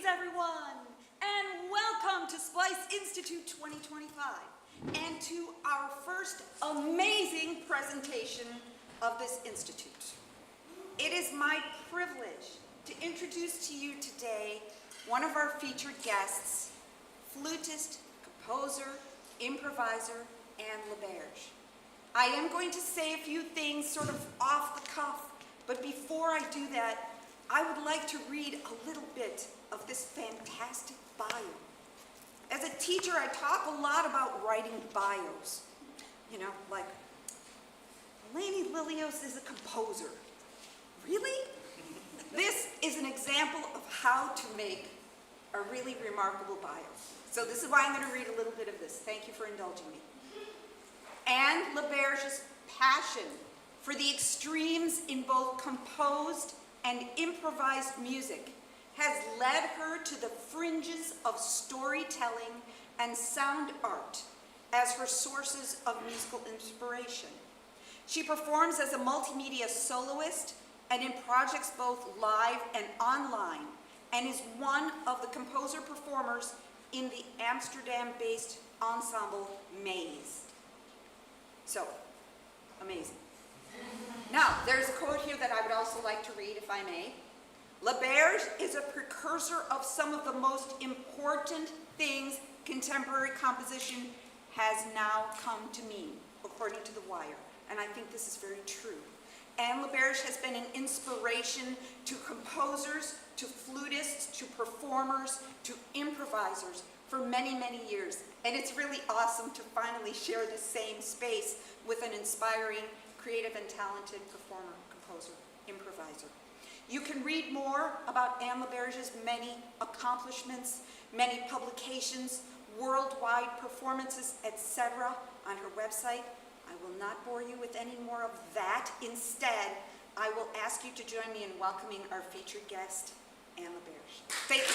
everyone, and welcome to SPLICE Institute 2025 and to our first amazing presentation of this institute. It is my privilege to introduce to you today one of our featured guests, flutist, composer, improviser, and Berge. I am going to say a few things sort of off the cuff, but before I do that, I would like to read a little bit of this fantastic bio. As a teacher, I talk a lot about writing bios. You know, like, Eleni Lilios is a composer. Really? This is an example of how to make a really remarkable bio. So this is why I'm going to read a little bit of this. Thank you for indulging me. And Berge's passion for the extremes in both composed and improvised music has led her to the fringes of storytelling and sound art as her sources of musical inspiration. She performs as a multimedia soloist and in projects both live and online, and is one of the composer performers in the Amsterdam-based ensemble Maze. So, amazing. Now, there's a quote here that I would also like to read, if I may. Berge is a precursor of some of the most important things contemporary composition has now come to mean, according to The Wire. And I think this is very true. And Berge has been an inspiration to composers, to flutists, to performers, to improvisers for many, many years. And it's really awesome to finally share the same space with an inspiring, creative and talented performer, composer, improviser. You can read more about Anne Berge's many accomplishments, many publications, worldwide performances, etc. on her website. I will not bore you with any more of that. Instead, I will ask you to join me in welcoming our featured guest, Anne Berge. Thank you.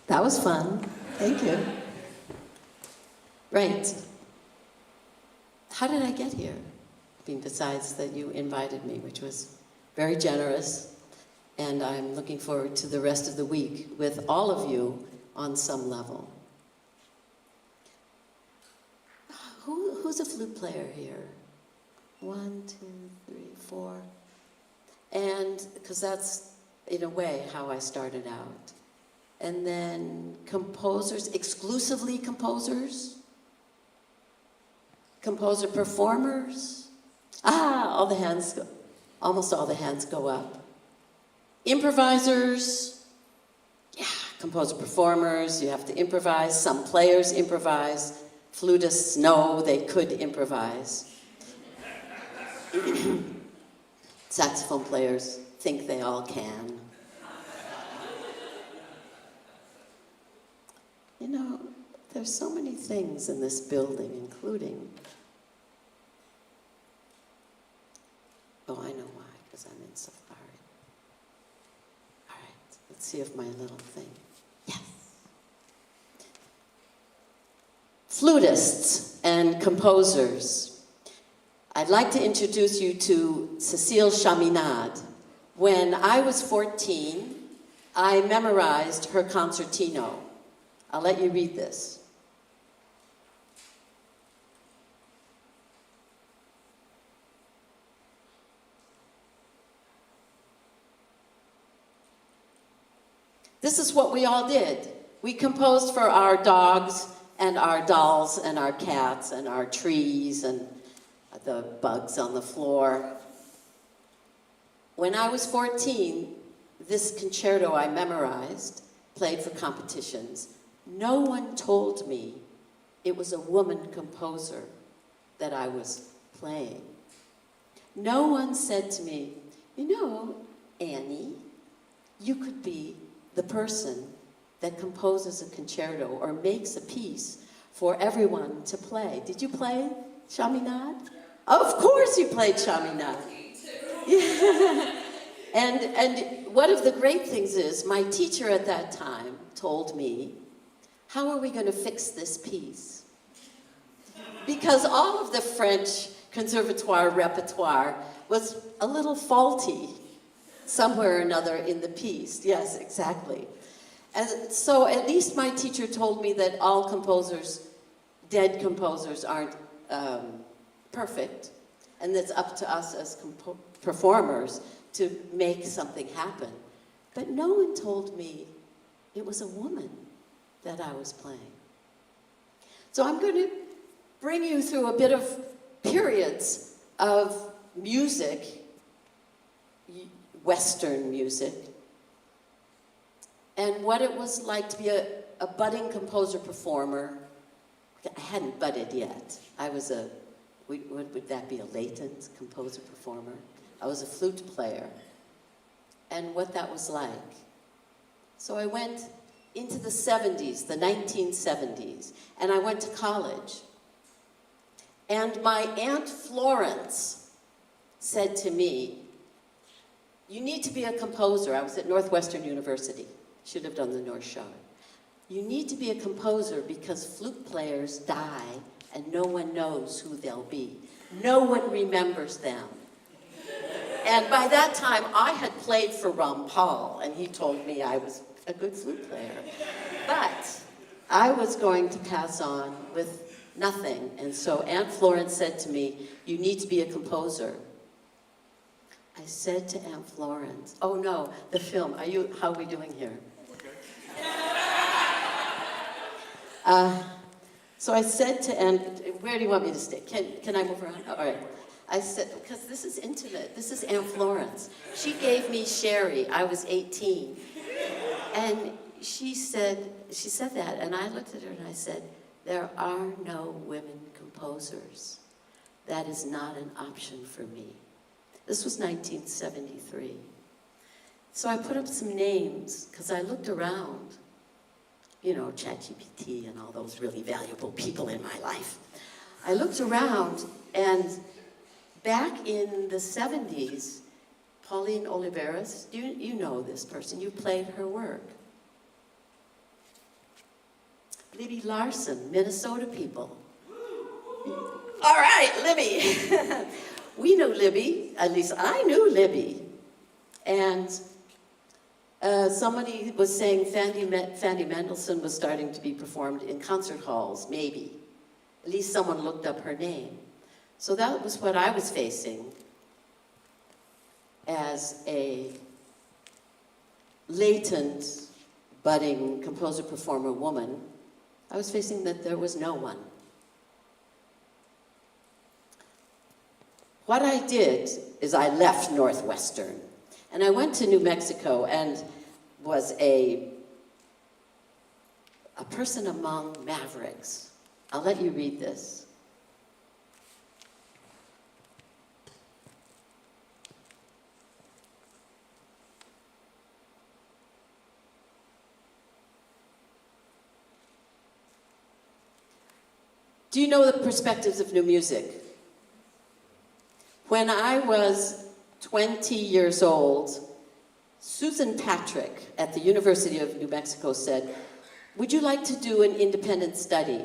That was fun. Thank you. Right. How did I get here? I mean, besides that you invited me, which was very generous, and I'm looking forward to the rest of the week with all of you on some level. Who's a flute player here? 1, 2, 3, 4. And, because that's, in a way, how I started out. And then composers, exclusively composers? Composer performers? All the hands go, almost all the hands go up. Improvisers? Yeah, composer performers, you have to improvise. Some players improvise. Flutists, no, they could improvise. Saxophone players think they all can. You know, there's so many things in this building, including, oh, I know why, because I'm in safari. All right, let's see if my little thing, yes. Flutists and composers. I'd like to introduce you to Cécile Chaminade. When I was 14, I memorized her concertino. I'll let you read this. This is what we all did. We composed for our dogs and our dolls and our cats and our trees and the bugs on the floor. When I was 14, this concerto I memorized, played for competitions. No one told me it was a woman composer that I was playing. No one said to me, you know, Annie, you could be the person that composes a concerto or makes a piece for everyone to play. Did you play Chaminade? Of course you played Chaminade. Yeah. And one of the great things is, my teacher at that time told me, how are we going to fix this piece? because all of the French conservatoire repertoire was a little faulty somewhere or another in the piece. Yes, exactly. And so at least my teacher told me that all composers, dead composers, aren't perfect, and it's up to us as performers to make something happen. But no one told me it was a woman that I was playing. So I'm going to bring you through a bit of periods of music, Western music, and what it was like to be a budding composer performer. I hadn't budded yet. I was would that be a latent composer performer? I was a flute player, and what that was like. So I went into the 70s, the 1970s, and I went to college. And my Aunt Florence said to me, you need to be a composer. I was at Northwestern University. She lived on the North Shore. You need to be a composer because flute players die and no one knows who they'll be. No one remembers them. And by that time, I had played for Ron Paul, and he told me I was a good flute player. But I was going to pass on with nothing. And so Aunt Florence said to me, you need to be a composer. I said to Aunt Florence, oh no, the film, how are we doing here? So I said to Aunt, where do you want me to stay? Can I move around? Oh, all right. I said, because this is intimate. This is Aunt Florence. She gave me sherry. I was 18. And she said that, and I looked at her and I said, there are no women composers. That is not an option for me. This was 1973. So I put up some names, because I looked around, you know, ChatGPT and all those really valuable people in my life. I looked around, and back in the 70s, Pauline Oliveras, you know this person, you played her work. Libby Larson, Minnesota people. All right, Libby. We knew Libby, at least I knew Libby. And somebody was saying Fanny Mendelssohn was starting to be performed in concert halls, maybe. At least someone looked up her name. So that was what I was facing as a latent, budding composer, performer woman. I was facing that there was no one. What I did is I left Northwestern, and I went to New Mexico and was a person among mavericks. I'll let you read this. Do you know the perspectives of new music? When I was 20 years old, Susan Patrick at the University of New Mexico said, would you like to do an independent study?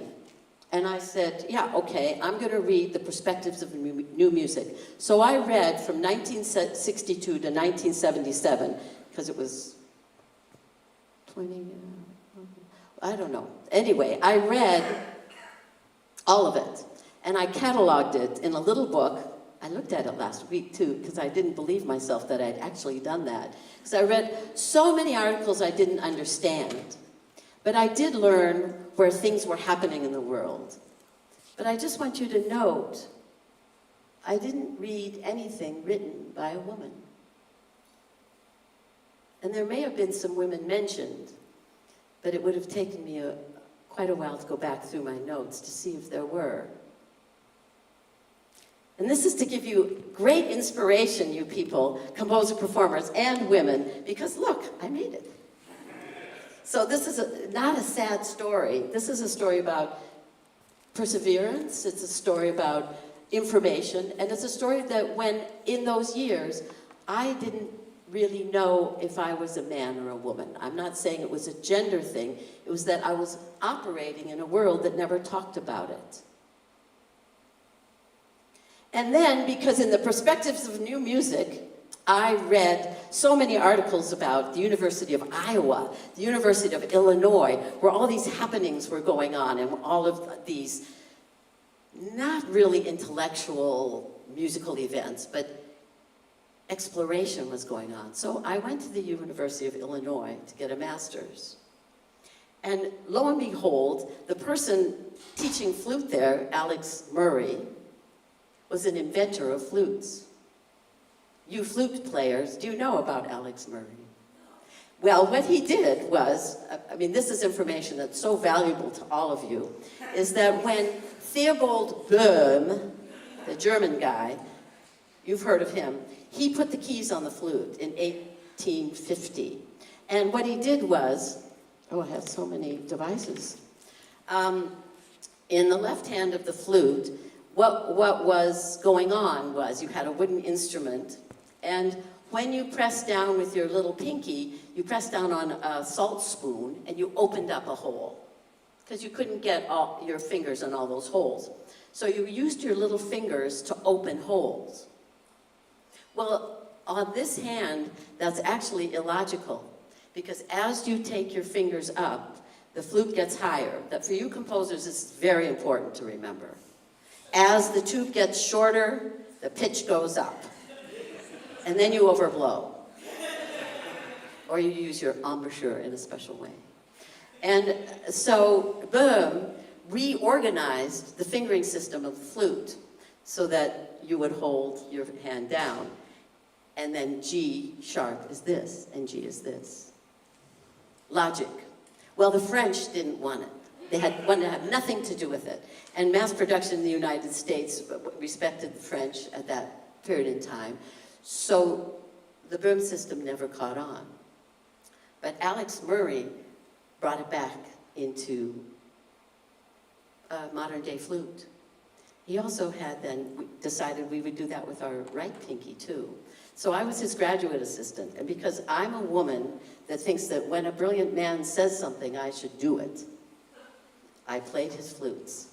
And I said, yeah, okay, I'm going to read the perspectives of new music. So I read from 1962 to 1977, because it was 20, I don't know. Anyway, I read all of it, and I cataloged it in a little book. I looked at it last week, too, because I didn't believe myself that I'd actually done that. Because I read so many articles I didn't understand. But I did learn where things were happening in the world. But I just want you to note, I didn't read anything written by a woman. And there may have been some women mentioned, but it would have taken me quite a while to go back through my notes to see if there were. And this is to give you great inspiration, you people, composer, performers, and women, because look, I made it. So this is not a sad story. This is a story about perseverance. It's a story about information. And it's a story that when, in those years, I didn't really know if I was a man or a woman. I'm not saying it was a gender thing. It was that I was operating in a world that never talked about it. And then, because in the Perspectives of New Music, I read so many articles about the University of Iowa, the University of Illinois, where all these happenings were going on and all of these not really intellectual musical events, but exploration was going on. So I went to the University of Illinois to get a master's. And lo and behold, the person teaching flute there, Alex Murray, was an inventor of flutes. You flute players, do you know about Alex Murray? Well, what he did was, I mean, this is information that's so valuable to all of you, is that when Theobald Böhm, the German guy, you've heard of him, he put the keys on the flute in 1850. And what he did was, oh, I have so many devices. In the left hand of the flute, what was going on was you had a wooden instrument, and when you pressed down with your little pinky, you pressed down on a salt spoon and you opened up a hole, because you couldn't get all your fingers in all those holes. So you used your little fingers to open holes. Well, on this hand, that's actually illogical, because as you take your fingers up, the flute gets higher. That for you composers, this is very important to remember. As the tube gets shorter, the pitch goes up. And then you overblow. Or you use your embouchure in a special way. And so Böhm reorganized the fingering system of the flute so that you would hold your hand down. And then G sharp is this, and G is this. Logic. Well, the French didn't want it. They wanted to have nothing to do with it. And mass production in the United States respected the French at that period in time. So the Böhm system never caught on. But Alex Murray brought it back into a modern day flute. He also had then decided we would do that with our right pinky too. So I was his graduate assistant, and because I'm a woman that thinks that when a brilliant man says something, I should do it, I played his flutes.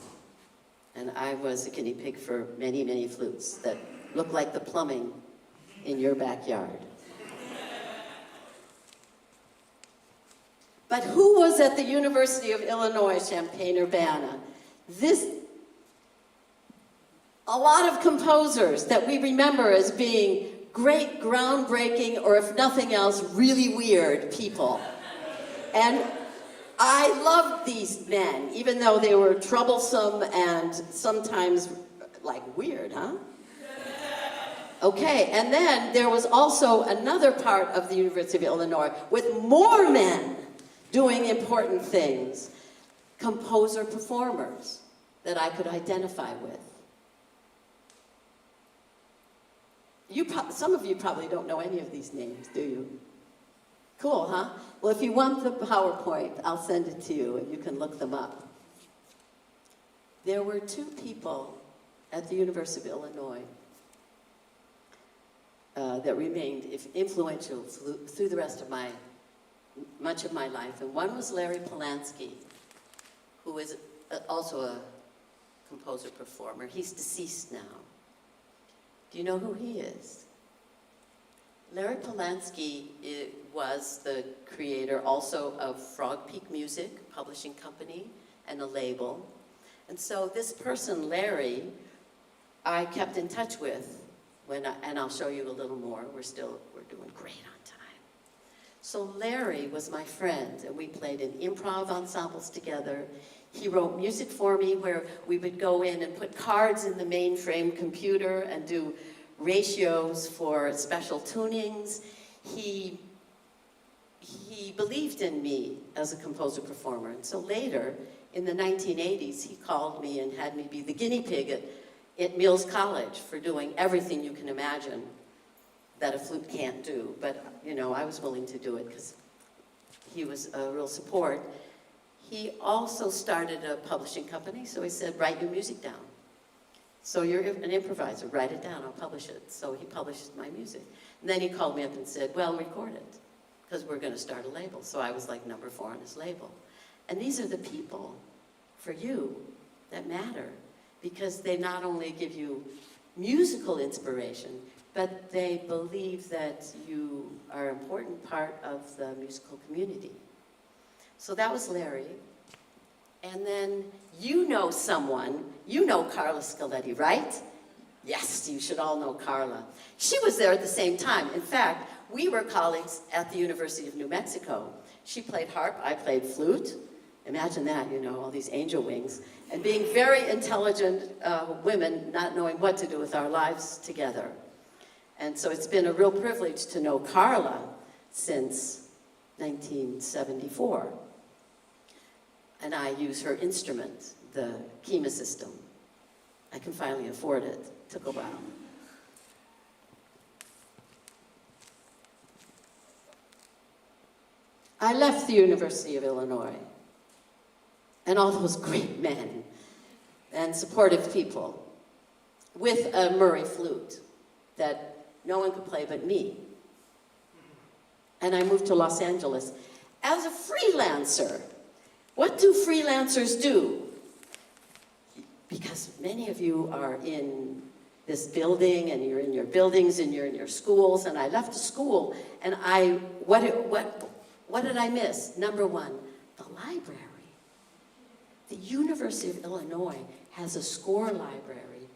And I was a guinea pig for many, many flutes that look like the plumbing in your backyard. But who was at the University of Illinois, Champaign-Urbana? A lot of composers that we remember as being great, groundbreaking, or if nothing else, really weird people. And I loved these men, even though they were troublesome and sometimes like weird, huh? Okay, and then there was also another part of the University of Illinois with more men doing important things, composer-performers that I could identify with. Some of you probably don't know any of these names, do you? Cool, huh? Well, if you want the PowerPoint, I'll send it to you and you can look them up. There were two people at the University of Illinois that remained influential through the rest of much of my life. And one was Larry Polanski, who is also a composer-performer. He's deceased now. Do you know who he is? Larry Polanski was the creator also of Frog Peak Music, publishing company, and a label. And so this person, Larry, I kept in touch with, and I'll show you a little more. We're doing great on time. So Larry was my friend, and we played in improv ensembles together. He wrote music for me where we would go in and put cards in the mainframe computer and do ratios for special tunings. He believed in me as a composer-performer. And so later, in the 1980s, he called me and had me be the guinea pig at Mills College for doing everything you can imagine that a flute can't do. But, you know, I was willing to do it because he was a real support. He also started a publishing company, so he said, write your music down. So you're an improviser, write it down, I'll publish it. So he published my music. And then he called me up and said, well, record it, because we're going to start a label. So I was like number 4 on his label. And these are the people, for you, that matter, because they not only give you musical inspiration, but they believe that you are an important part of the musical community. So that was Larry. And then you know someone, you know Carla Scaletti, right? Yes, you should all know Carla. She was there at the same time. In fact, we were colleagues at the University of New Mexico. She played harp, I played flute. Imagine that, you know, all these angel wings. And being very intelligent women, not knowing what to do with our lives together. And so it's been a real privilege to know Carla since 1974. And I use her instrument, the Kima system. I can finally afford it. Took a while. I left the University of Illinois, and all those great men and supportive people with a Murray flute that no one could play but me. And I moved to Los Angeles as a freelancer. What do freelancers do? Because many of you are in this building, and you're in your buildings, and you're in your schools, and I left school, and what did I miss? Number one, the library. The University of Illinois has a score library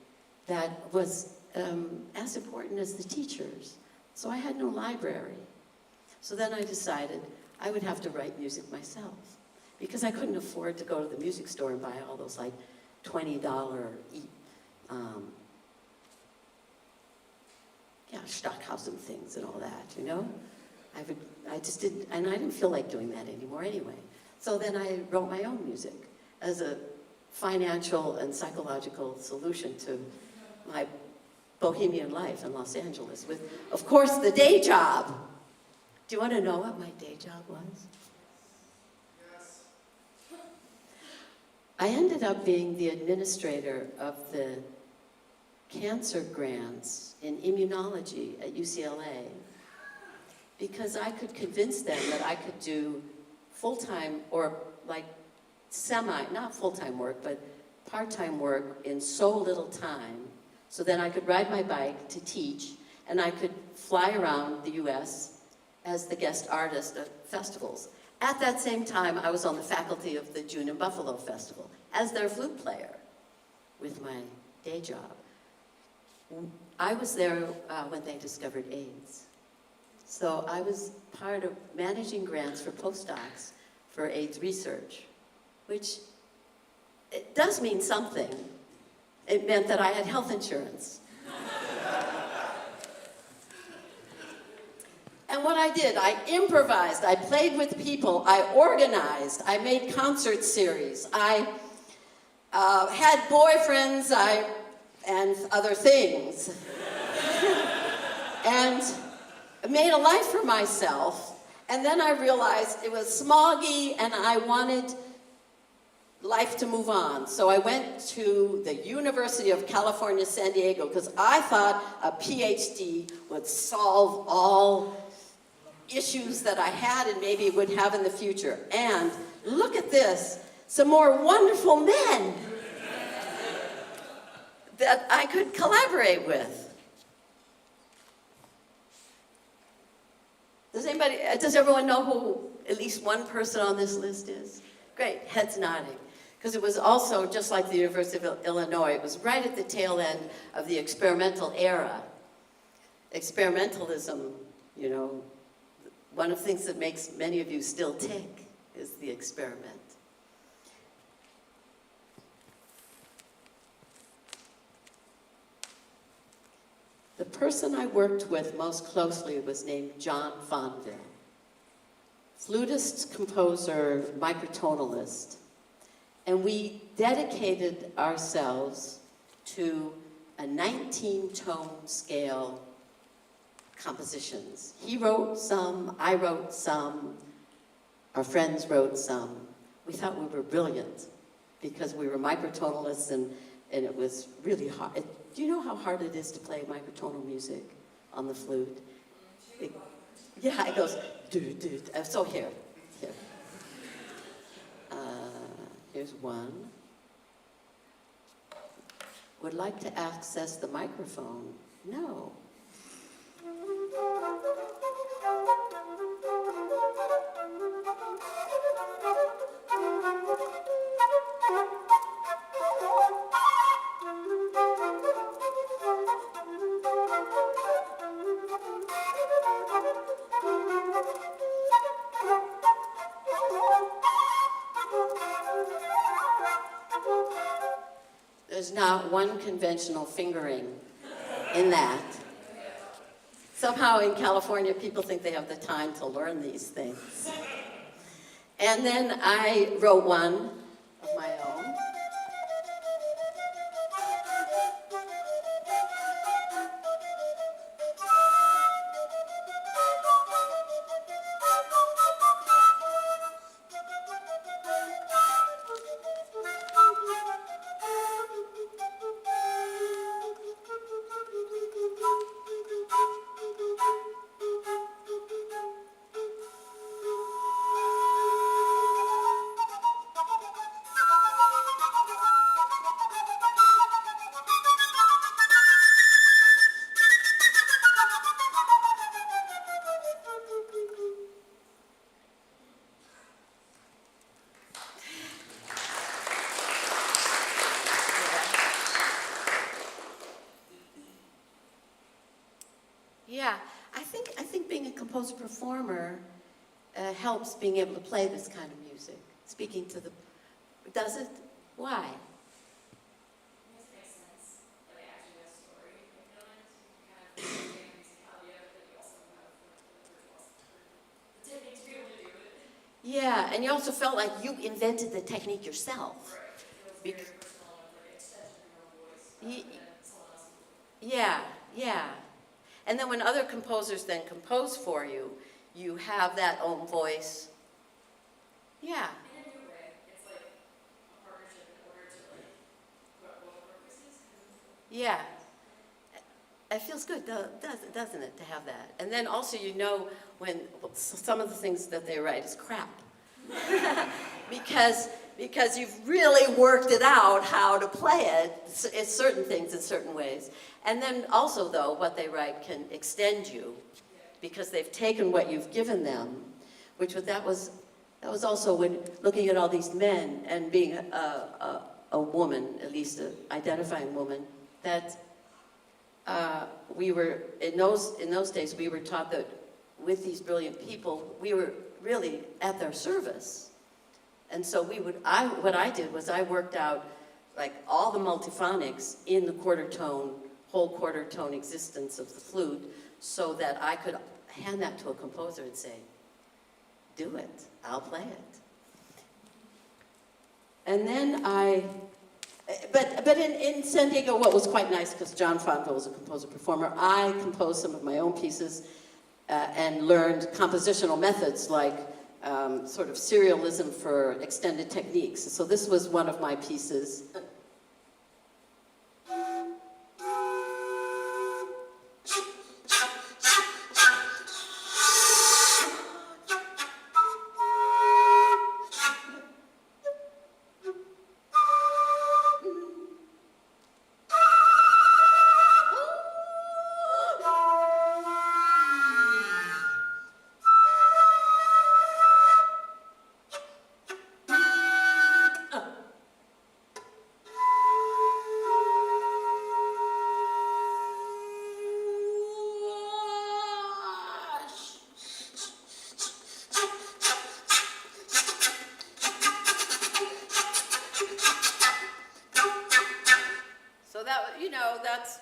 that was as important as the teachers. So I had no library. So then I decided I would have to write music myself, because I couldn't afford to go to the music store and buy all those like $20 Stockhausen things and all that, you know? I just didn't, and I didn't feel like doing that anymore anyway. So then I wrote my own music as a financial and psychological solution to my bohemian life in Los Angeles with, of course, the day job. Do you want to know what my day job was? Yes. I ended up being the administrator of the cancer grants in immunology at UCLA, because I could convince them that I could do full-time or like not full-time work, but part-time work in so little time, so then I could ride my bike to teach, and I could fly around the US as the guest artist at festivals. At that same time, I was on the faculty of the June in Buffalo Festival as their flute player with my day job. I was there when they discovered AIDS. So I was part of managing grants for postdocs for AIDS research, which it does mean something. It meant that I had health insurance. And what I did, I improvised, I played with people, I organized, I made concert series, I had boyfriends, and other things. And made a life for myself, and then I realized it was smoggy and I wanted life to move on. So I went to the University of California, San Diego, because I thought a PhD would solve all issues that I had and maybe would have in the future. And look at this, some more wonderful men that I could collaborate with. Does everyone know who at least one person on this list is? Great, heads nodding. Because it was also, just like the University of Illinois, it was right at the tail end of the experimental era. Experimentalism, you know, one of the things that makes many of you still tick is the experiment. The person I worked with most closely was named John Fonville. Flutist, composer, microtonalist. And we dedicated ourselves to a 19-tone scale compositions. He wrote some, I wrote some, our friends wrote some. We thought we were brilliant because we were microtonalists and it was really hard. Do you know how hard it is to play microtonal music on the flute? Yeah, it goes, do. So here. Here's one. would like to access the microphone? No. There's not one conventional fingering in that. Somehow in California, people think they have the time to learn these things. And then I wrote one of my own. Yeah, I think being a composer-performer helps being able to play this kind of music. Speaking to the, does it? Why? It makes sense. Like actually a story, I feel like you kind of understand musicality of it, but you also have the technique to be able to do it. Yeah, and you also felt like you invented the technique yourself. Right. It feels very personal and like an extension of your own voice Ye- rather than someone else's. Yeah, yeah. And then when other composers then compose for you, you have that own voice. Yeah. In a new way, it's like a partnership in order to like put up both purposes. Yeah. It feels good, doesn't it, to have that? And then also you know when some of the things that they write is crap. because you've really worked it out how to play it, it's certain things in certain ways. And then also, though, what they write can extend you because they've taken what you've given them, that was also when looking at all these men and being a woman, at least an identifying woman, that we were, in those days, we were taught that with these brilliant people, we were really at their service. And so what I did was I worked out like all the multiphonics in the whole quarter tone existence of the flute so that I could hand that to a composer and say, do it, I'll play it. And then but in San Diego, what was quite nice, because John Fonville was a composer-performer, I composed some of my own pieces and learned compositional methods like sort of serialism for extended techniques. So this was one of my pieces. That's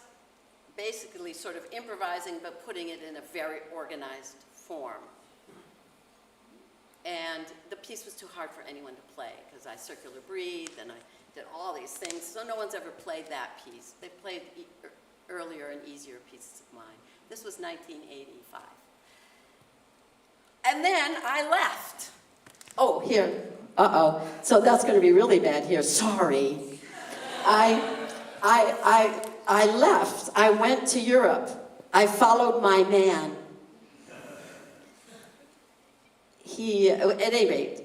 basically sort of improvising, but putting it in a very organized form. And the piece was too hard for anyone to play, because I circular breathed, and I did all these things, so no one's ever played that piece. They played earlier and easier pieces of mine. This was 1985. And then I left. Oh, here. Uh-oh. So that's going to be really bad here. Sorry. I left. I went to Europe. I followed my man. At any rate,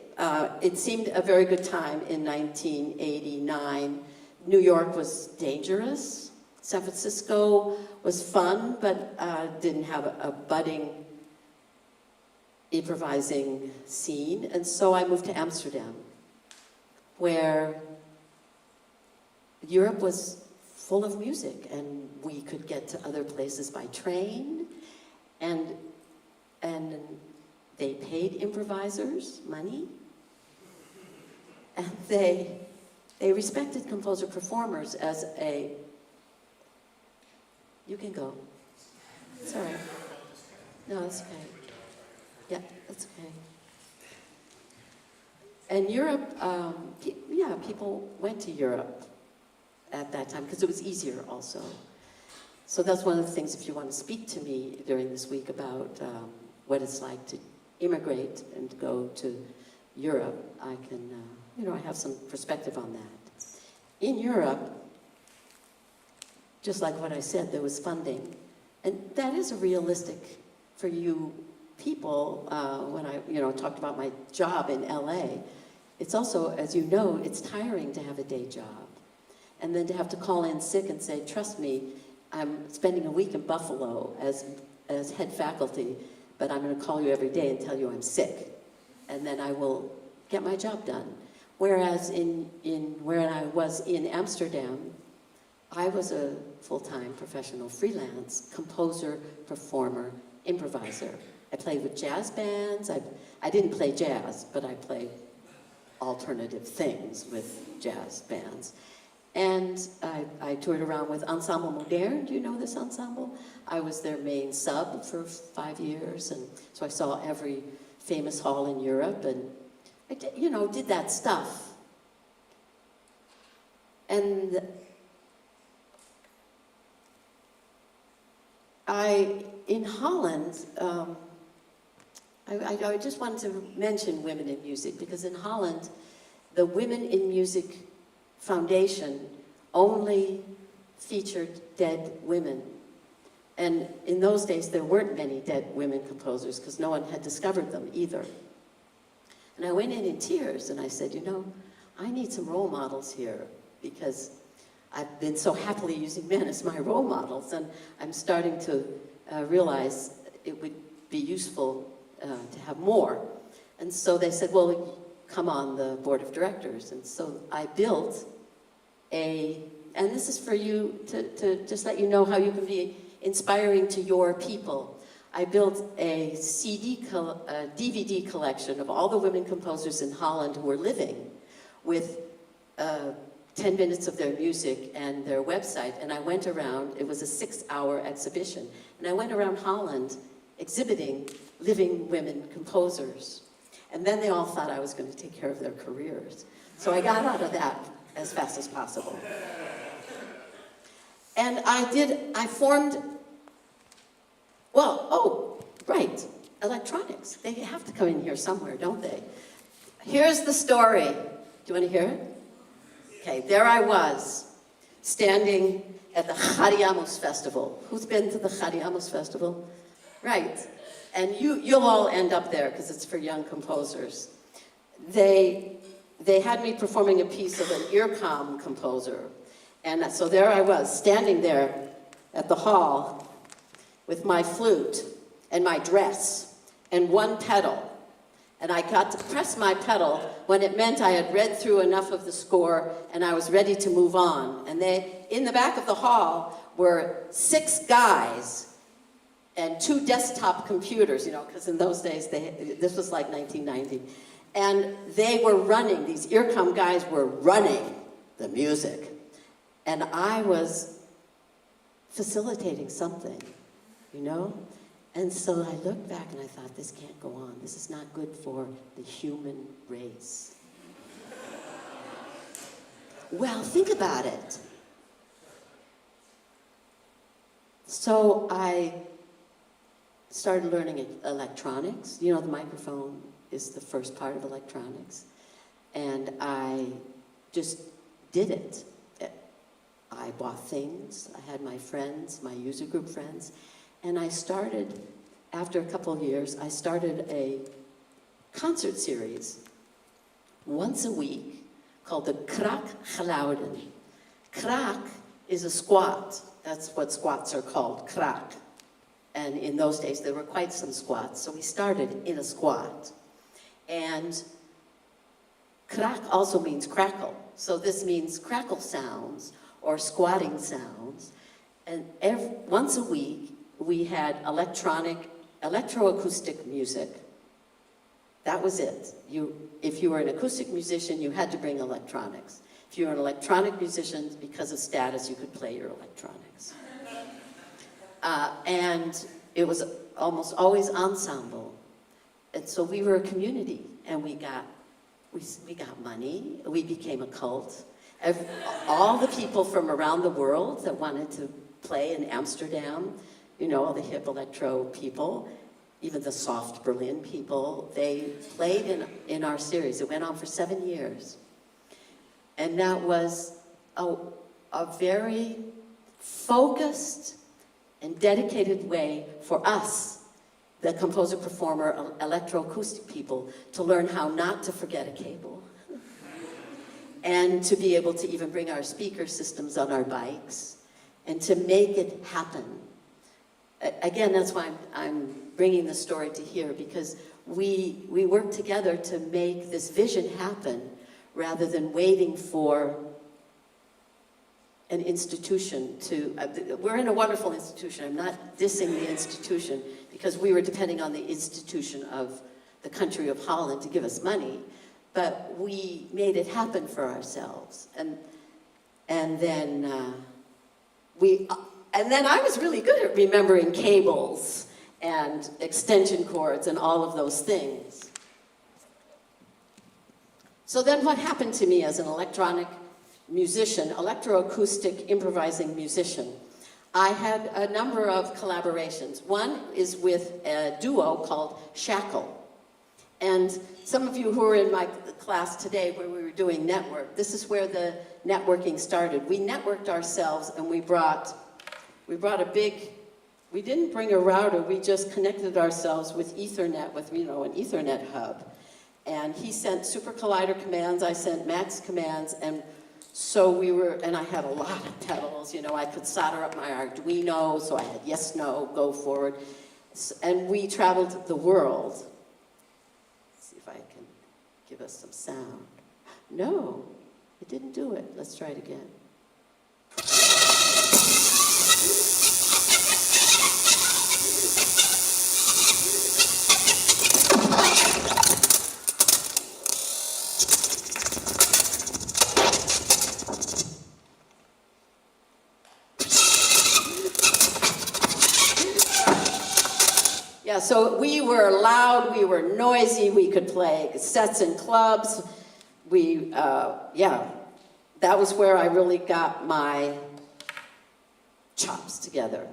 it seemed a very good time in 1989. New York was dangerous. San Francisco was fun, but didn't have a budding improvising scene. And so I moved to Amsterdam, where Europe was full of music, and we could get to other places by train, and they paid improvisers money, and they respected composer-performers as a... You can go. It's all right. No, it's okay. Yeah, that's okay. And Europe, yeah, people went to Europe at that time because it was easier also. So that's one of the things, if you want to speak to me during this week about what it's like to immigrate and go to Europe, I can, you know, I have some perspective on that. In Europe, just like what I said, there was funding. And that is a realistic for you people, when I, you know, talked about my job in LA. It's also, as you know, it's tiring to have a day job. And then to have to call in sick and say, trust me, I'm spending a week in Buffalo as head faculty, but I'm going to call you every day and tell you I'm sick. And then I will get my job done. Whereas where I was in Amsterdam, I was a full-time professional freelance composer, performer, improviser. I played with jazz bands. I didn't play jazz, but I played alternative things with jazz bands. And I toured around with Ensemble Moderne. Do you know this ensemble? I was their main sub for 5 years, and so I saw every famous hall in Europe, and I did, you know, did that stuff. And in Holland, I just wanted to mention women in music, because in Holland, the Women in Music Foundation only featured dead women. And in those days, there weren't many dead women composers because no one had discovered them either. And I went in tears and I said, you know, I need some role models here, because I've been so happily using men as my role models, and I'm starting to realize it would be useful to have more. And so they said, well, come on the board of directors. And so I built and this is for you to just let you know how you can be inspiring to your people. I built a DVD collection of all the women composers in Holland who were living, with 10 minutes of their music and their website, and I went around. It was a 6-hour exhibition, and I went around Holland exhibiting living women composers. And then they all thought I was going to take care of their careers. So I got out of that as fast as possible. And I formed, well, oh, right, electronics. They have to come in here somewhere, don't they? Here's the story. Do you want to hear it? Okay, there I was, standing at the Chariamos Festival. Who's been to the Chariamos Festival? Right. And you'll all end up there because it's for young composers. They had me performing a piece of an earcom composer. And so there I was, standing there at the hall with my flute and my dress and one pedal. And I got to press my pedal when it meant I had read through enough of the score and I was ready to move on. And in the back of the hall were 6 guys and 2 desktop computers, you know, because in those days, this was like 1990. And they were running, these earcom guys were running the music. And I was facilitating something, you know? And so I looked back and I thought, this can't go on. This is not good for the human race. Well, think about it. So I started learning electronics. You know, the microphone is the first part of electronics. And I just did it. I bought things. I had my friends, my user group friends. And I started, after a couple of years, I started a concert series once a week called the Krak Geluiden. Krak is a squat. That's what squats are called, krak. And in those days, there were quite some squats, so we started in a squat. And krak also means crackle. So this means crackle sounds or squatting sounds. And once a week, we had electroacoustic music. That was it. If you were an acoustic musician, you had to bring electronics. If you were an electronic musician, because of status, you could play your electronics. And it was almost always ensemble. And so we were a community, and we got money. We became a cult. All the people from around the world that wanted to play in Amsterdam, you know, all the hip electro people, even the soft Berlin people, they played in our series. It went on for 7 years. And that was a very focused and dedicated way for us, the composer-performer, electroacoustic people, to learn how not to forget a cable. And to be able to even bring our speaker systems on our bikes, and to make it happen. Again, that's why I'm bringing the story to here, because we worked together to make this vision happen rather than waiting for an institution to, we're in a wonderful institution. I'm not dissing the institution, because we were depending on the institution of the country of Holland to give us money, but we made it happen for ourselves. And then I was really good at remembering cables and extension cords and all of those things. So then what happened to me as an electronic musician, electroacoustic improvising musician? I had a number of collaborations. One is with a duo called Shackle. And some of you who were in my class today where we were doing network, this is where the networking started. We networked ourselves, and we brought a big, we didn't bring a router, we just connected ourselves with Ethernet, with, you know, an Ethernet hub. And he sent super collider commands, I sent max commands, and so we were, and I had a lot of pedals, you know, I could solder up my Arduino, so I had yes, no, go forward. And we traveled the world. Let's see if I can give us some sound. No, it didn't do it. Let's try it again. Yeah, so we were loud, we were noisy, we could play sets in clubs. Yeah, that was where I really got my chops together.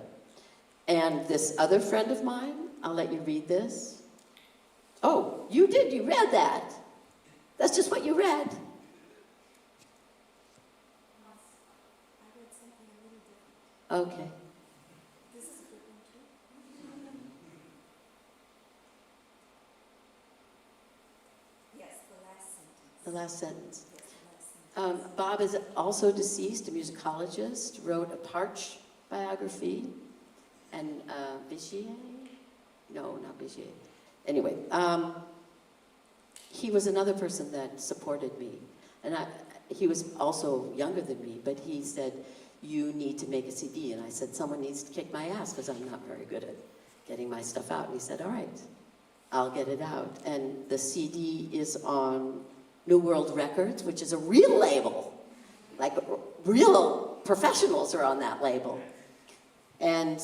And this other friend of mine, I'll let you read this. Oh, you did, you read that. That's just what you read. I read something a little different. Okay. This is a good one too. Yes, the last sentence. The last sentence. Yes, the last sentence. Bob is also deceased, a musicologist, wrote a Parch biography, and Berge? No, not Berge. Anyway, he was another person that supported me. And he was also younger than me, but he said, you need to make a CD. And I said, someone needs to kick my ass, because I'm not very good at getting my stuff out. And he said, all right, I'll get it out. And the CD is on New World Records, which is a real label. Like, real professionals are on that label. And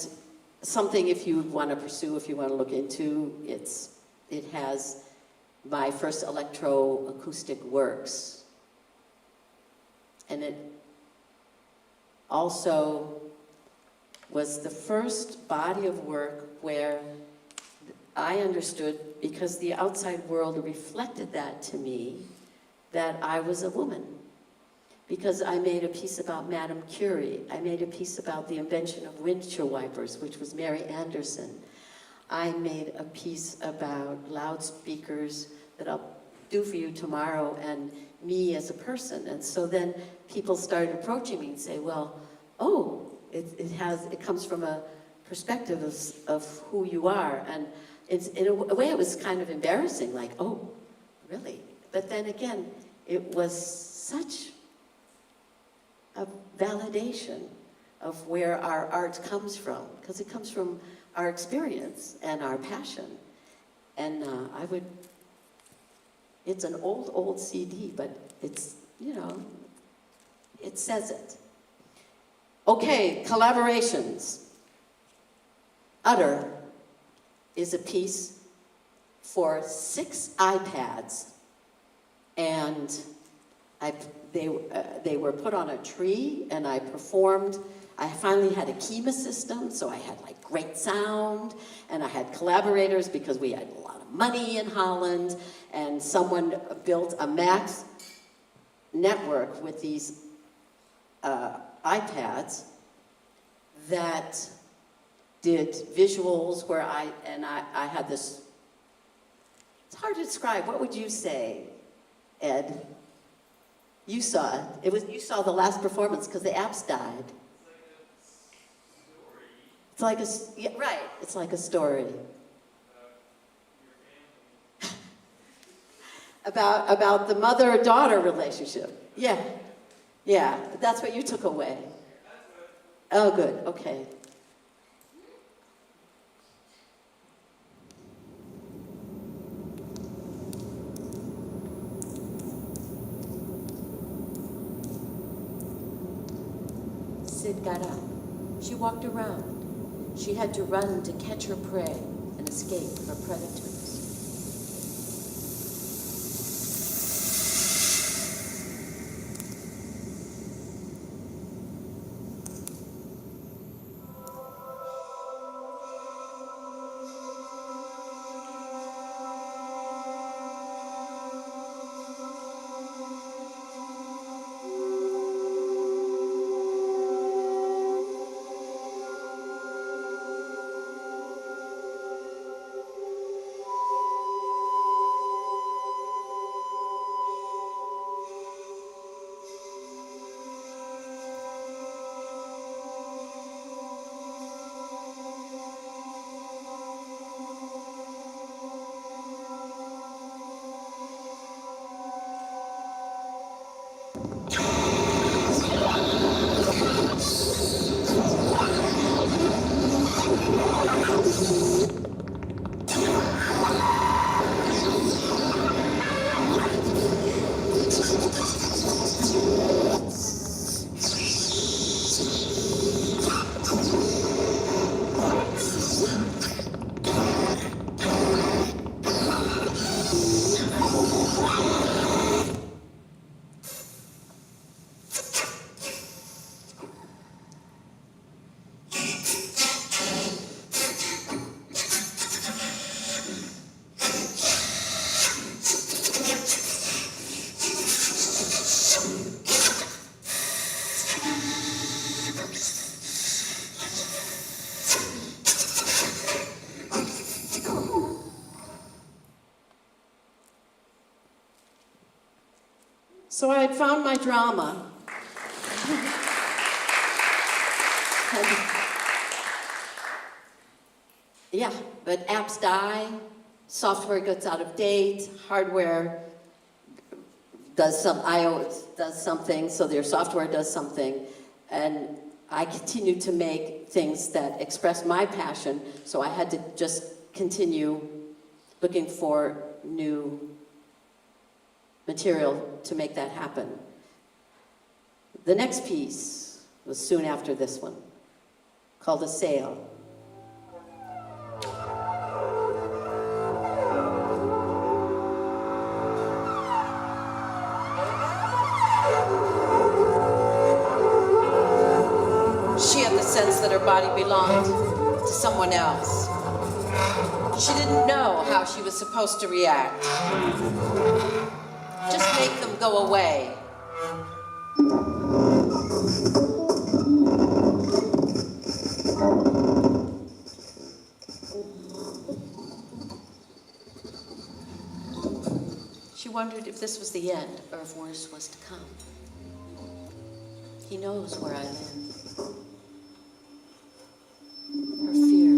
something, if you want to pursue, if you want to look into, it has my first electroacoustic works. And it also was the first body of work where I understood, because the outside world reflected that to me, that I was a woman. Because I made a piece about Madame Curie. I made a piece about the invention of windshield wipers, which was Mary Anderson. I made a piece about loudspeakers that do for you tomorrow and me as a person? And so then people started approaching me and say, well, oh, it comes from a perspective of who you are. And it's, in a way, it was kind of embarrassing, like, oh, really? But then again, it was such a validation of where our art comes from, because it comes from our experience and our passion. And it's an old CD, but it's, you know, it says it. Okay, collaborations. Utter is a piece for 6 iPads, and they were put on a tree, and I performed. I finally had a Kima system, so I had like great sound, and I had collaborators because we had a lot of money in Holland, and someone built a Max network with these iPads that did visuals where I had this, it's hard to describe. What would you say, Ed? You saw it. You saw the last performance because the apps died. It's like a story. Yeah, right. It's like a story. About the mother-daughter relationship. Yeah. Yeah. That's what you took away. Oh, good. Okay. Sid got up. She walked around. She had to run to catch her prey and escape her predators. So I had found my drama. Yeah, but apps die, software gets out of date, hardware does iOS does something, so their software does something, and I continued to make things that express my passion, so I had to just continue looking for new material to make that happen. The next piece was soon after this one, called A Sail. She had the sense that her body belonged to someone else. She didn't know how she was supposed to react. Just make them go away. She wondered if this was the end or if worse was to come. He knows where I live. Her fear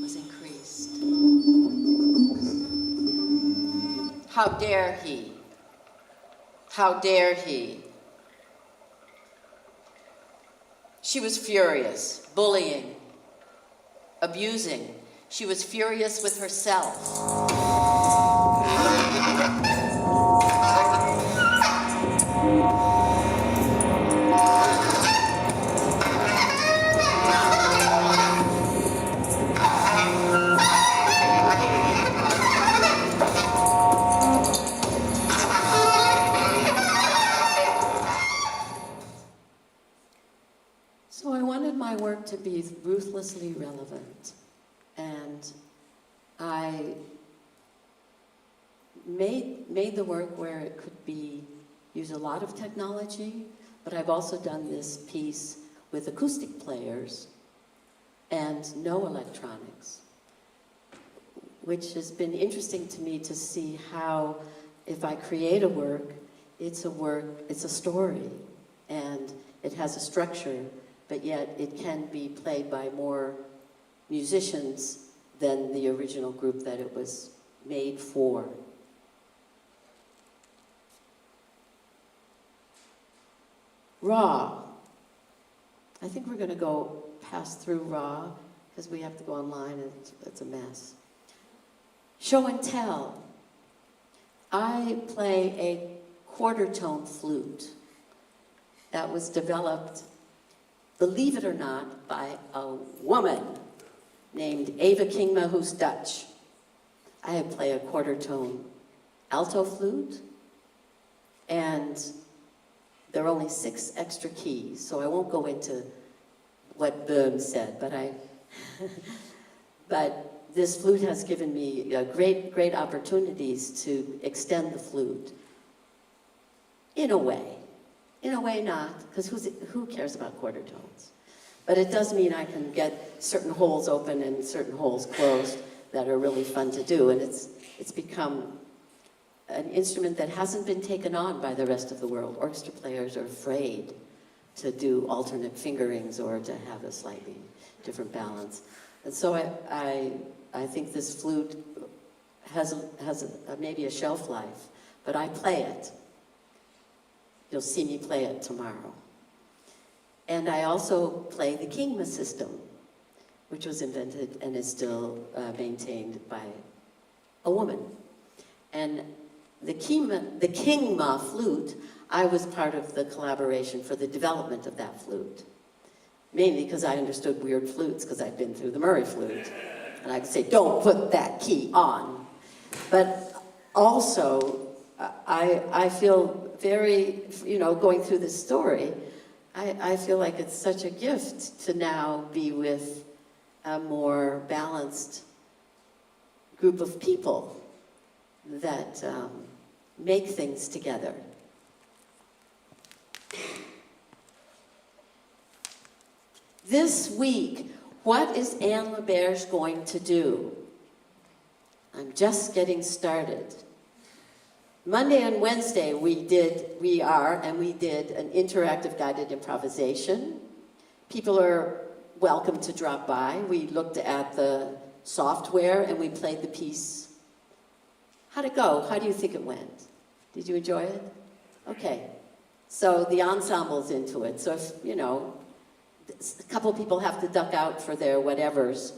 was increased. How dare he? How dare he? She was furious, bullying, abusing. She was furious with herself. So I wanted my work to be ruthlessly relevant, and I made the work where it could be use a lot of technology, but I've also done this piece with acoustic players and no electronics, which has been interesting to me to see how if I create a work, it's a story, and it has a structure, but yet it can be played by more musicians than the original group that it was made for. Raw. I think we're going to go pass through Raw because we have to go online and it's a mess. Show and tell. I play a quarter tone flute that was developed, believe it or not, by a woman named Eva Kingma, who's Dutch. I play a quarter tone alto flute, and there are only 6 extra keys, so I won't go into what Berge said, but this flute has given me great opportunities to extend the flute. In a way not, because who cares about quarter tones? But it does mean I can get certain holes open and certain holes closed that are really fun to do, and it's become an instrument that hasn't been taken on by the rest of the world. Orchestra players are afraid to do alternate fingerings or to have a slightly different balance. And so I think this flute has maybe a shelf life, but I play it. You'll see me play it tomorrow. And I also play the Kingma system, which was invented and is still maintained by a woman. And the Kingma flute, I was part of the collaboration for the development of that flute. Mainly because I understood weird flutes, because I'd been through the Murray flute. And I could say, don't put that key on. But also, I feel very, going through this story, I feel like it's such a gift to now be with a more balanced group of people that make things together. This week, what is Anne LaBerge going to do? I'm just getting started. Monday and Wednesday, we did an interactive guided improvisation. People are welcome to drop by. We looked at the software and we played the piece. How'd it go? How do you think it went? Did you enjoy it? Okay. So the ensemble's into it. So if, a couple of people have to duck out for their whatevers.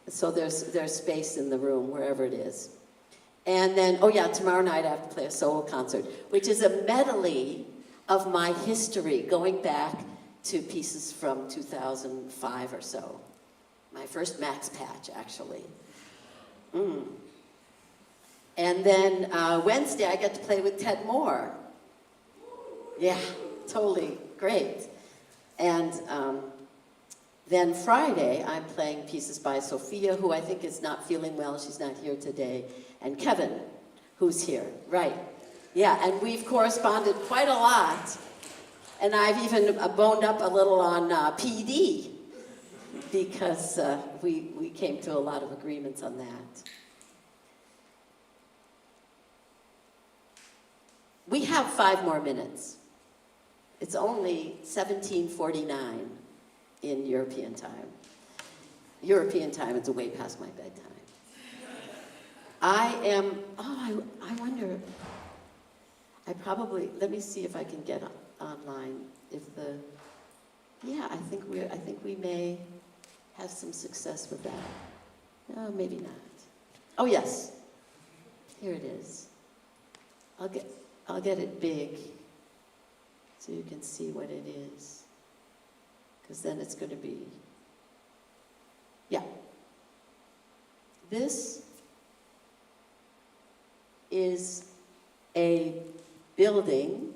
So there's space in the room, wherever it is. And then, tomorrow night I have to play a solo concert, which is a medley of my history, going back to pieces from 2005 or so. My first Max Patch, actually. And then Wednesday I get to play with Ted Moore. Yeah, totally great. And then Friday, I'm playing pieces by Sophia, who I think is not feeling well. She's not here today. And Kevin, who's here. Right. Yeah, and we've corresponded quite a lot. And I've even boned up a little on PD, because we came to a lot of agreements on that. We have 5 more minutes. It's only 17:49 in European time. European time, it's way past my bedtime. I wonder, let me see if I can get online, I think we may have some success with that. No, maybe not. Oh yes, here it is. I'll get it big so you can see what it is. Because then it's going to be, yeah. This is a building.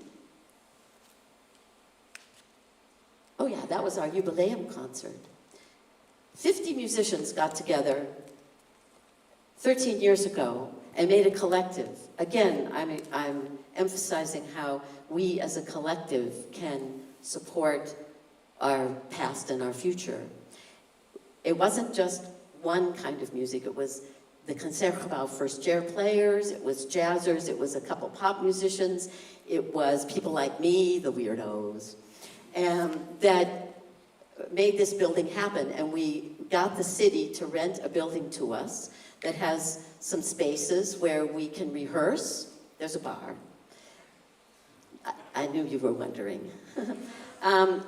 Oh yeah, that was our jubileum concert. 50 musicians got together 13 years ago and made a collective. Again, I'm emphasizing how we as a collective can support our past and our future. It wasn't just one kind of music. It was the Concertgebouw first chair players, it was jazzers, it was a couple pop musicians, it was people like me, the weirdos, that made this building happen. And we got the city to rent a building to us that has some spaces where we can rehearse. There's a bar. I knew you were wondering.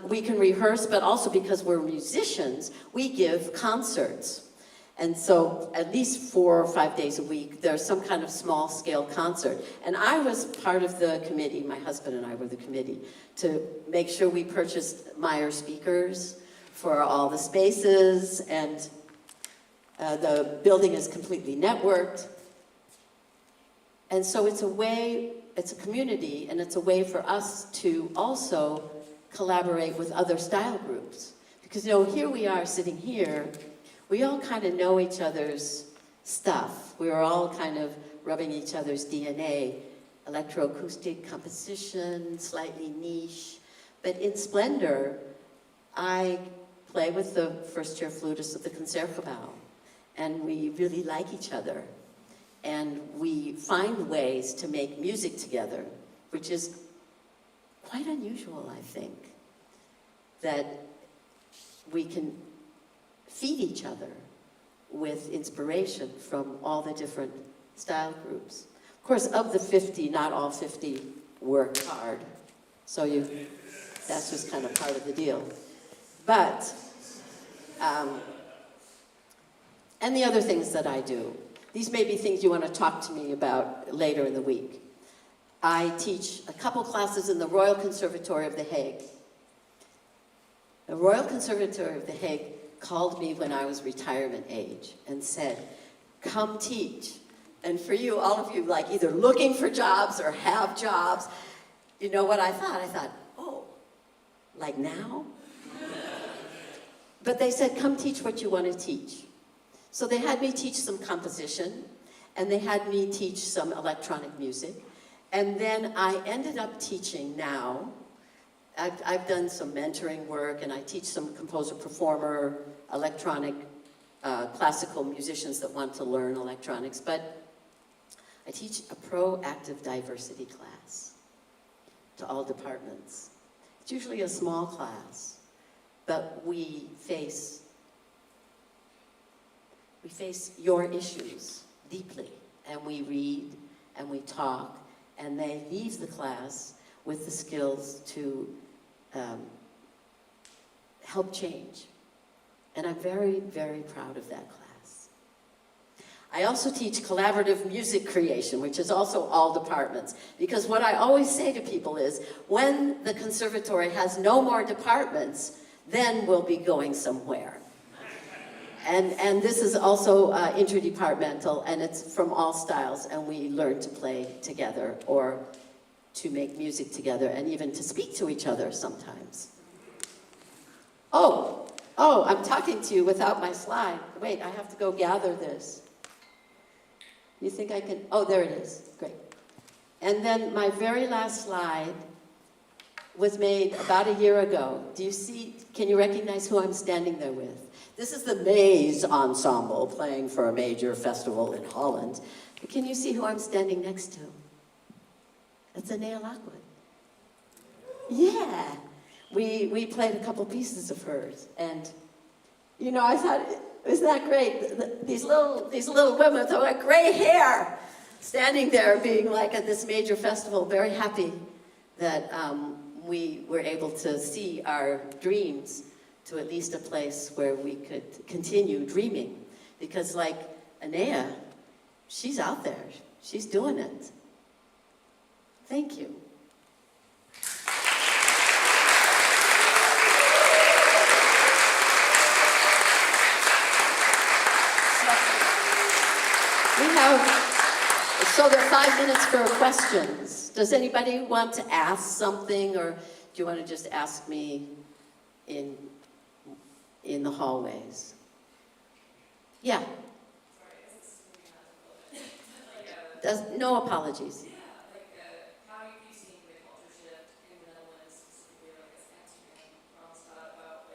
We can rehearse, but also because we're musicians, we give concerts. And so at least 4 or 5 days a week, there's some kind of small scale concert. And I was part of the committee, my husband and I were the committee, to make sure we purchased Meyer speakers for all the spaces, and the building is completely networked. And so it's a community, and it's a way for us to also collaborate with other style groups. Because, here we are sitting here, we all kind of know each other's stuff. We are all kind of rubbing each other's DNA. Electroacoustic composition, slightly niche. But in Splendor, I play with the first chair flutist of the Concertgebouw, and we really like each other. And we find ways to make music together, which is quite unusual, I think, that we can feed each other with inspiration from all the different style groups. Of course, of the 50, not all 50 work hard, so that's just kind of part of the deal. But, and the other things that I do, these may be things you want to talk to me about later in the week. I teach a couple classes in the Royal Conservatory of The Hague. The Royal Conservatory of The Hague called me when I was retirement age and said, come teach. And for you, all of you, like either looking for jobs or have jobs, you know what I thought? I thought, oh, like now? But they said, come teach what you want to teach. So they had me teach some composition, and they had me teach some electronic music. And then I ended up teaching now. I've done some mentoring work, and I teach some composer-performer, electronic, classical musicians that want to learn electronics. But I teach a proactive diversity class to all departments. It's usually a small class, but we face your issues deeply, and we read and we talk, and they leave the class with the skills to help change. And I'm very, very proud of that class. I also teach collaborative music creation, which is also all departments, because what I always say to people is, when the conservatory has no more departments, then we'll be going somewhere. And this is also interdepartmental, and it's from all styles, and we learn to play together or to make music together and even to speak to each other sometimes. Oh, I'm talking to you without my slide. Wait, I have to go gather this. You think I can? Oh, there it is. Great. And then my very last slide was made about a year ago. Do you see, can you recognize who I'm standing there with? This is the Maze Ensemble playing for a major festival in Holland. But can you see who I'm standing next to? It's Anea Lockwood. Yeah. We played a couple pieces of hers, and you know, I thought, isn't that great? These little women with their gray hair standing there being like at this major festival, very happy that we were able to see our dreams to at least a place where we could continue dreaming. Because like Anea, she's out there, she's doing it. Thank you. So there are 5 minutes for questions. Does anybody want to ask something, or do you want to just ask me in the hallways? Yeah. Sorry, I guess this is moving on a little bit. No apologies. How do you see the culture shift in the Netherlands, specifically Amsterdam, Randstad, about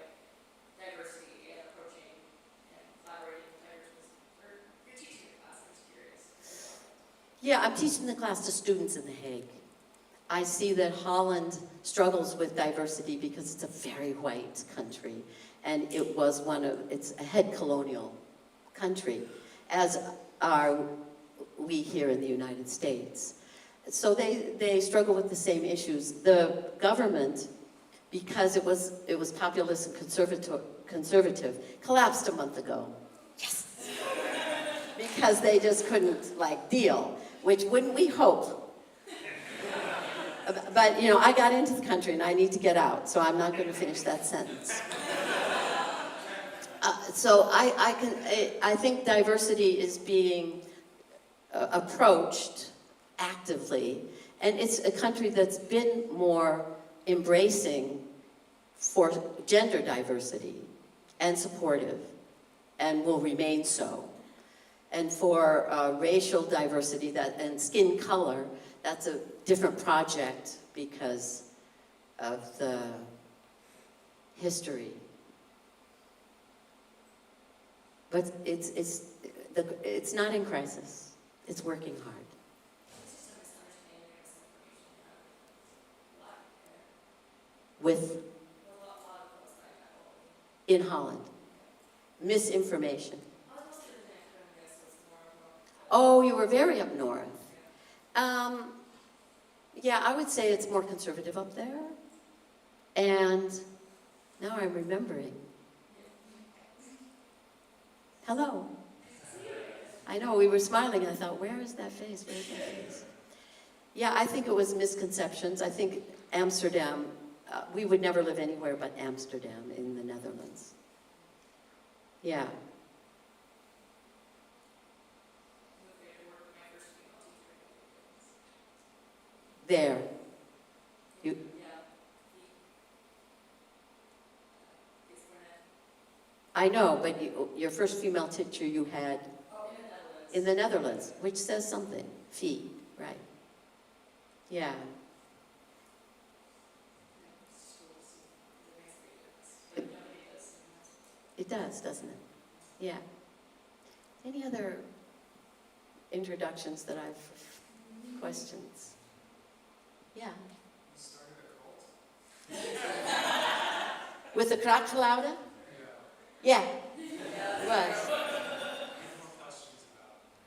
diversity and approaching and collaborating with diverse, or you're teaching the class, I'm just curious. Yeah, I'm teaching the class to students in The Hague. I see that Holland struggles with diversity because it's a very white country, and it's a head colonial country, as are we here in the United States. So they struggle with the same issues. The government, because it was populist and conservative, collapsed a month ago. Yes! Because they just couldn't deal, which wouldn't we hope? But you know, I got into the country and I need to get out, so I'm not going to finish that sentence. So I think diversity is being approached actively, and it's a country that's been more embracing for gender diversity and supportive, and will remain so. And for racial diversity and skin color, that's a different project because of the history. But it's not in crisis. It's working hard. It's just a misunderstanding of misinformation of black hair. With, A lot of folks that I know. in Holland, misinformation. I was supposed to live in Amsterdam, so it's more. Oh, you were very up north. Yeah, I would say it's more conservative up there. And now I'm remembering. Hello. I know, we were smiling, and I thought, where is that face? Where is that face? Yeah, I think it was misconceptions. I think Amsterdam, we would never live anywhere but Amsterdam in the Netherlands. Yeah. There. You, I know, but your first female teacher you had in the Netherlands, which says something. Fee, right. Yeah. It does, doesn't it? Yeah. Any other introductions that questions? Yeah. With the kraakgeluiden? Yeah. It was.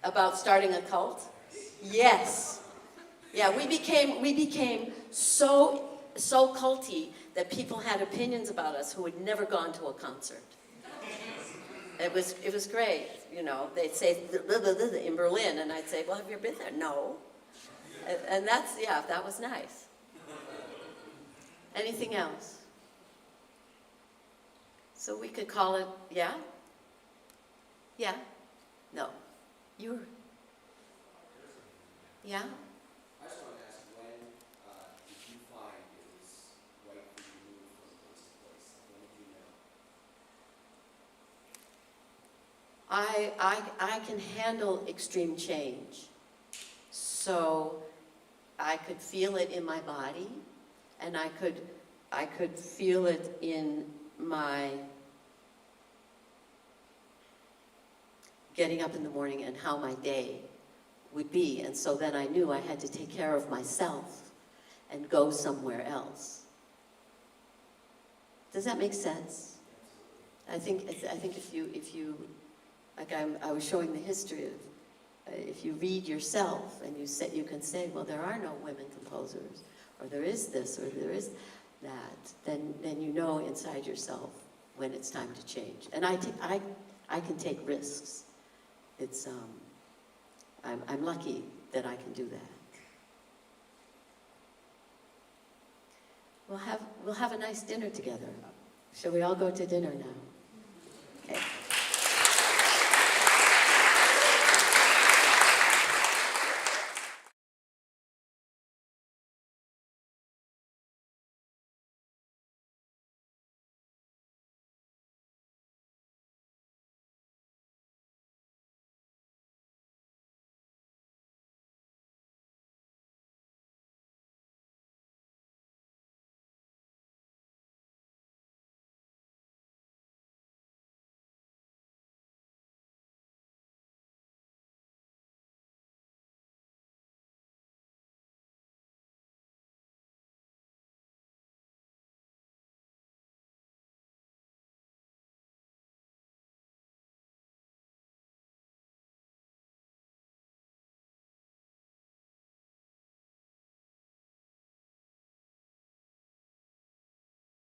About starting a cult? Yes. Yeah, we became so culty that people had opinions about us who had never gone to a concert. It was great, you know. They'd say in Berlin, and I'd say, well, have you been there? No. And that was nice. Anything else? So we could call it, yeah? Yeah? No. You were? Yeah? I just want to ask, when did you find it was right for you to move from place to place? When did you know? I can handle extreme change. So I could feel it in my body, and I could feel it in my getting up in the morning and how my day would be. And so then I knew I had to take care of myself and go somewhere else. Does that make sense? I think if you like I was showing the history of, if you read yourself and you can say, well, there are no women composers, or there is this, or there is that, then you know inside yourself when it's time to change. And I can take risks. It's I'm lucky that I can do that. We'll have a nice dinner together. Shall we all go to dinner now? Okay.